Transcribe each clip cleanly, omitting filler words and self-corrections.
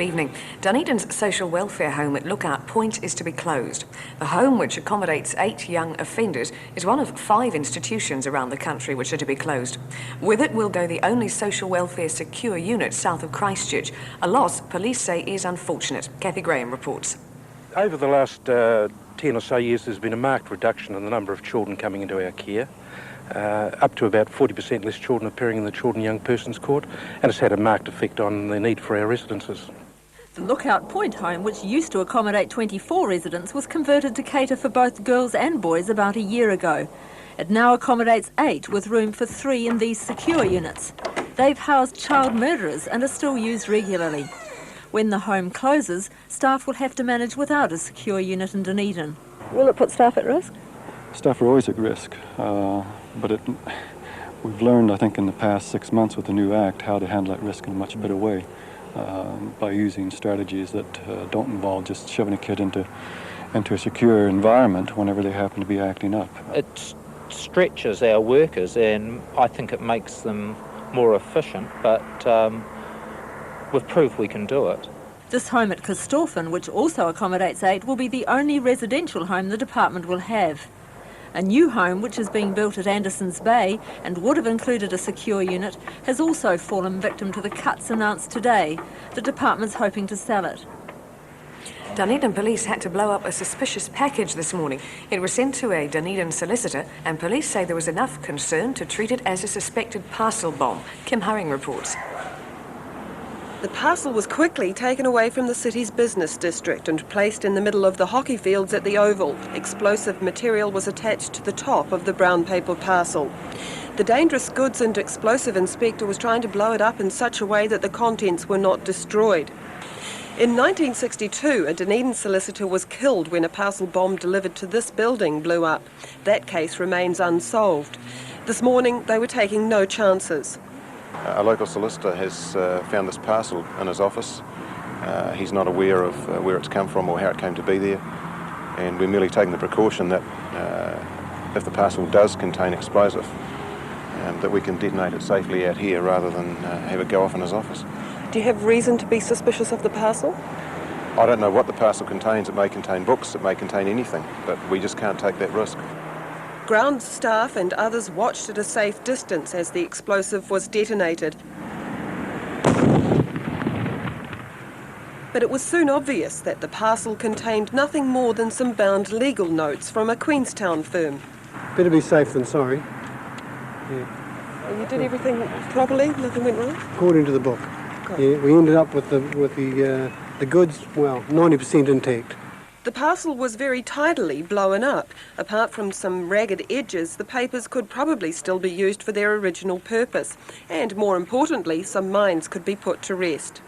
evening. Dunedin's social welfare home at Lookout Point is to be closed. The home, which accommodates 8 young offenders, is one of 5 institutions around the country which are to be closed. With it will go the only social welfare secure unit south of Christchurch, a loss police say is unfortunate. Kathy Graham reports. Over the last 10 or so years, there's been a marked reduction in the number of children coming into our care. Up to about 40% less children appearing in the Children and Young Persons Court, and it's had a marked effect on the need for our residences. The Lookout Point home, which used to accommodate 24 residents, was converted to cater for both girls and boys about a year ago. It now accommodates 8, with room for 3 in these secure units. They've housed child murderers and are still used regularly. When the home closes, staff will have to manage without a secure unit in Dunedin. Will it put staff at risk? Staff are always at risk, but we've learned, I think, in the past 6 months with the new Act how to handle that risk in a much better way by using strategies that don't involve just shoving a kid into a secure environment whenever they happen to be acting up. It stretches our workers, and I think it makes them more efficient, but we've proved we can do it. This home at Corstorphine, which also accommodates 8, will be the only residential home the department will have. A new home, which is being built at Anderson's Bay and would have included a secure unit, has also fallen victim to the cuts announced today. The department's hoping to sell it. Dunedin police had to blow up a suspicious package this morning. It was sent to a Dunedin solicitor, and police say there was enough concern to treat it as a suspected parcel bomb. Kim Hurring reports. The parcel was quickly taken away from the city's business district and placed in the middle of the hockey fields at the Oval. Explosive material was attached to the top of the brown paper parcel. The Dangerous Goods and Explosive Inspector was trying to blow it up in such a way that the contents were not destroyed. In 1962, a Dunedin solicitor was killed when a parcel bomb delivered to this building blew up. That case remains unsolved. This morning, they were taking no chances. A local solicitor has found this parcel in his office. He's not aware of where it's come from or how it came to be there, and we're merely taking the precaution that if the parcel does contain explosive, that we can detonate it safely out here rather than have it go off in his office. Do you have reason to be suspicious of the parcel? I don't know what the parcel contains. It may contain books, it may contain anything, but we just can't take that risk. Ground staff and others watched at a safe distance as the explosive was detonated. But it was soon obvious that the parcel contained nothing more than some bound legal notes from a Queenstown firm. Better be safe than sorry. Yeah. And you did everything properly? Nothing went wrong? According to the book. Yeah, we ended up with the goods, well, 90% intact. The parcel was very tidily blown up. Apart from some ragged edges, the papers could probably still be used for their original purpose. And more importantly, some minds could be put to rest.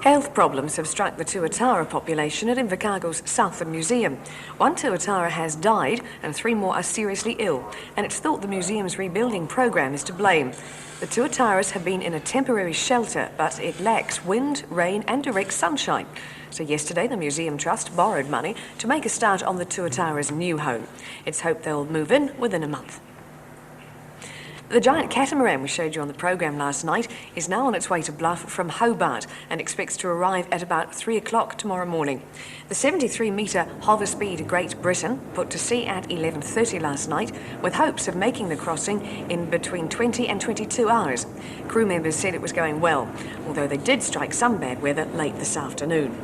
Health problems have struck the tuatara population at Invercargill's Southern Museum. One tuatara has died and 3 more are seriously ill, and it's thought the museum's rebuilding program is to blame. The tuataras have been in a temporary shelter, but it lacks wind, rain and direct sunshine. So yesterday the Museum Trust borrowed money to make a start on the tuatara's new home. It's hoped they'll move in within a month. The giant catamaran we showed you on the programme last night is now on its way to Bluff from Hobart and expects to arrive at about 3 o'clock tomorrow morning. The 73-metre hover speed Great Britain put to sea at 11:30 last night with hopes of making the crossing in between 20 and 22 hours. Crew members said it was going well, although they did strike some bad weather late this afternoon.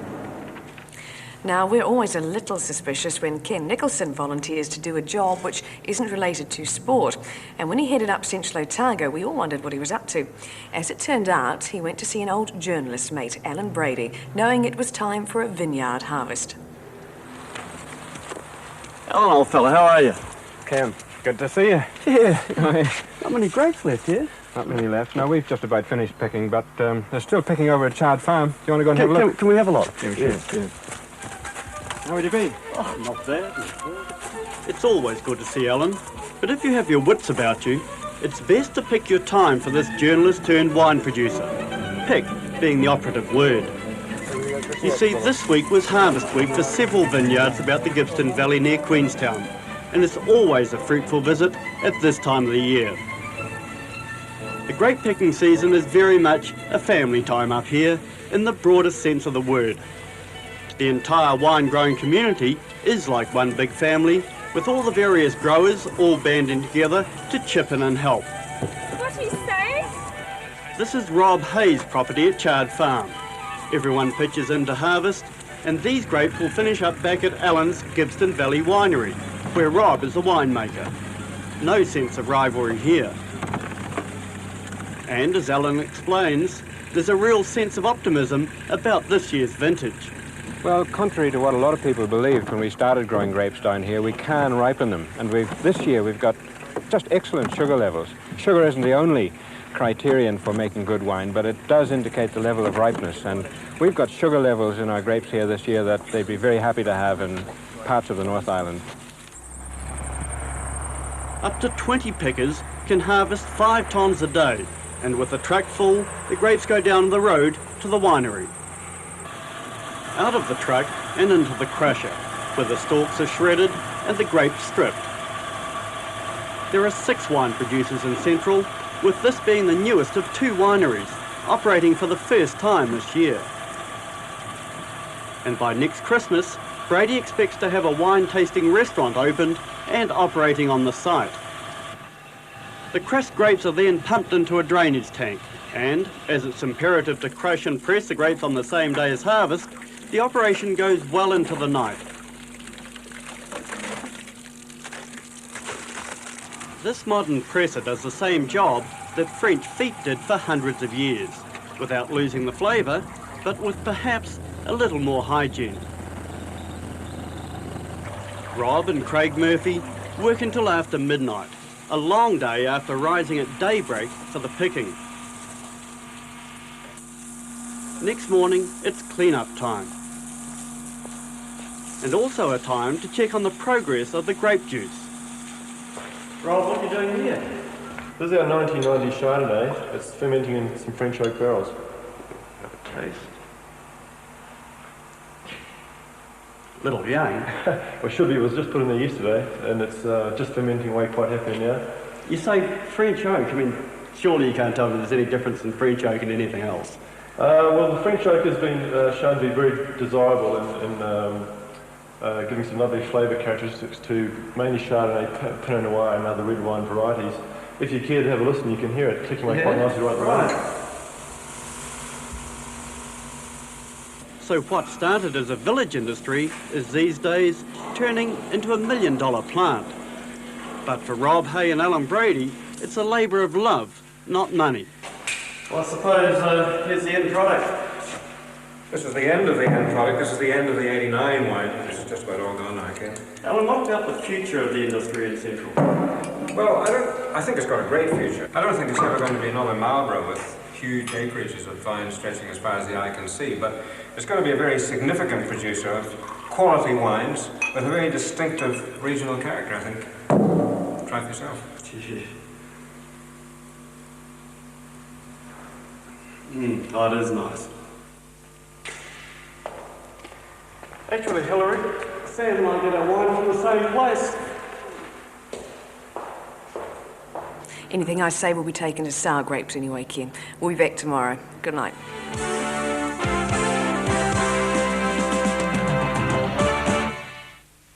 Now, we're always a little suspicious when Ken Nicholson volunteers to do a job which isn't related to sport. And when he headed up Central Otago, we all wondered what he was up to. As it turned out, he went to see an old journalist mate, Allan Brady, knowing it was time for a vineyard harvest. Alan, old fella, how are you? Cam, good to see you. Yeah. Not many grapes left here. Not many left. No, we've just about finished picking, but they're still picking over at Chard Farm. Do you want to go and have a look? Can we have a look? Yeah. How would you be? Oh, not bad. It's always good to see Alan, but if you have your wits about you, it's best to pick your time for this journalist turned wine producer. Pick being the operative word. You see, this week was harvest week for several vineyards about the Gippsland Valley near Queenstown, and it's always a fruitful visit at this time of the year. The grape picking season is very much a family time up here, in the broadest sense of the word. The entire wine-growing community is like one big family, with all the various growers all banding together to chip in and help. What do you say? This is Rob Hayes' property at Chard Farm. Everyone pitches in to harvest, and these grapes will finish up back at Allan's Gibbston Valley Winery, where Rob is the winemaker. No sense of rivalry here. And as Allan explains, there's a real sense of optimism about this year's vintage. Well, contrary to what a lot of people believed when we started growing grapes down here, we can ripen them. And this year we've got just excellent sugar levels. Sugar isn't the only criterion for making good wine, but it does indicate the level of ripeness. And we've got sugar levels in our grapes here this year that they'd be very happy to have in parts of the North Island. Up to 20 pickers can harvest 5 tonnes a day, and with the truck full, the grapes go down the road to the winery. Out of the truck and into the crusher, where the stalks are shredded and the grapes stripped. There are 6 wine producers in Central, with this being the newest of 2 wineries, operating for the first time this year. And by next Christmas, Brady expects to have a wine-tasting restaurant opened and operating on the site. The crushed grapes are then pumped into a drainage tank, and as it's imperative to crush and press the grapes on the same day as harvest, the operation goes well into the night. This modern presser does the same job that French feet did for hundreds of years, without losing the flavour, but with perhaps a little more hygiene. Rob and Craig Murphy work until after midnight, a long day after rising at daybreak for the picking. Next morning, it's clean-up time. And also a time to check on the progress of the grape juice. Rob, what are you doing here? This is our 1990 Chardonnay. It's fermenting in some French oak barrels. Have a taste. Little young. Well, should be. It was just put in there yesterday, and it's just fermenting away quite happily now. You say French oak. I mean, surely you can't tell me there's any difference in French oak and anything else. Well, the French oak has been shown to be very desirable in giving some lovely flavour characteristics to mainly Chardonnay, Pinot Noir and other red wine varieties. If you care to have a listen, you can hear it clicking away quite nicely right at the moment. So what started as a village industry is these days turning into $1 million plant. But for Rob Hay and Allan Brady, it's a labour of love, not money. Well, I suppose here's the end product. This is the end of the end product. This is the end of the 89 wine. This is just about all gone now, Ken. Alan, what about the future of the industry in Central? Well, I think it's got a great future. I don't think it's ever going to be another Marlborough with huge acreages of vines stretching as far as the eye can see, but it's going to be a very significant producer of quality wines with a very distinctive regional character, I think. Try it yourself. Oh, it is nice. Actually, Hillary, Sam and I get our wine from the same place. Anything I say will be taken as sour grapes anyway, Ken. We'll be back tomorrow. Good night.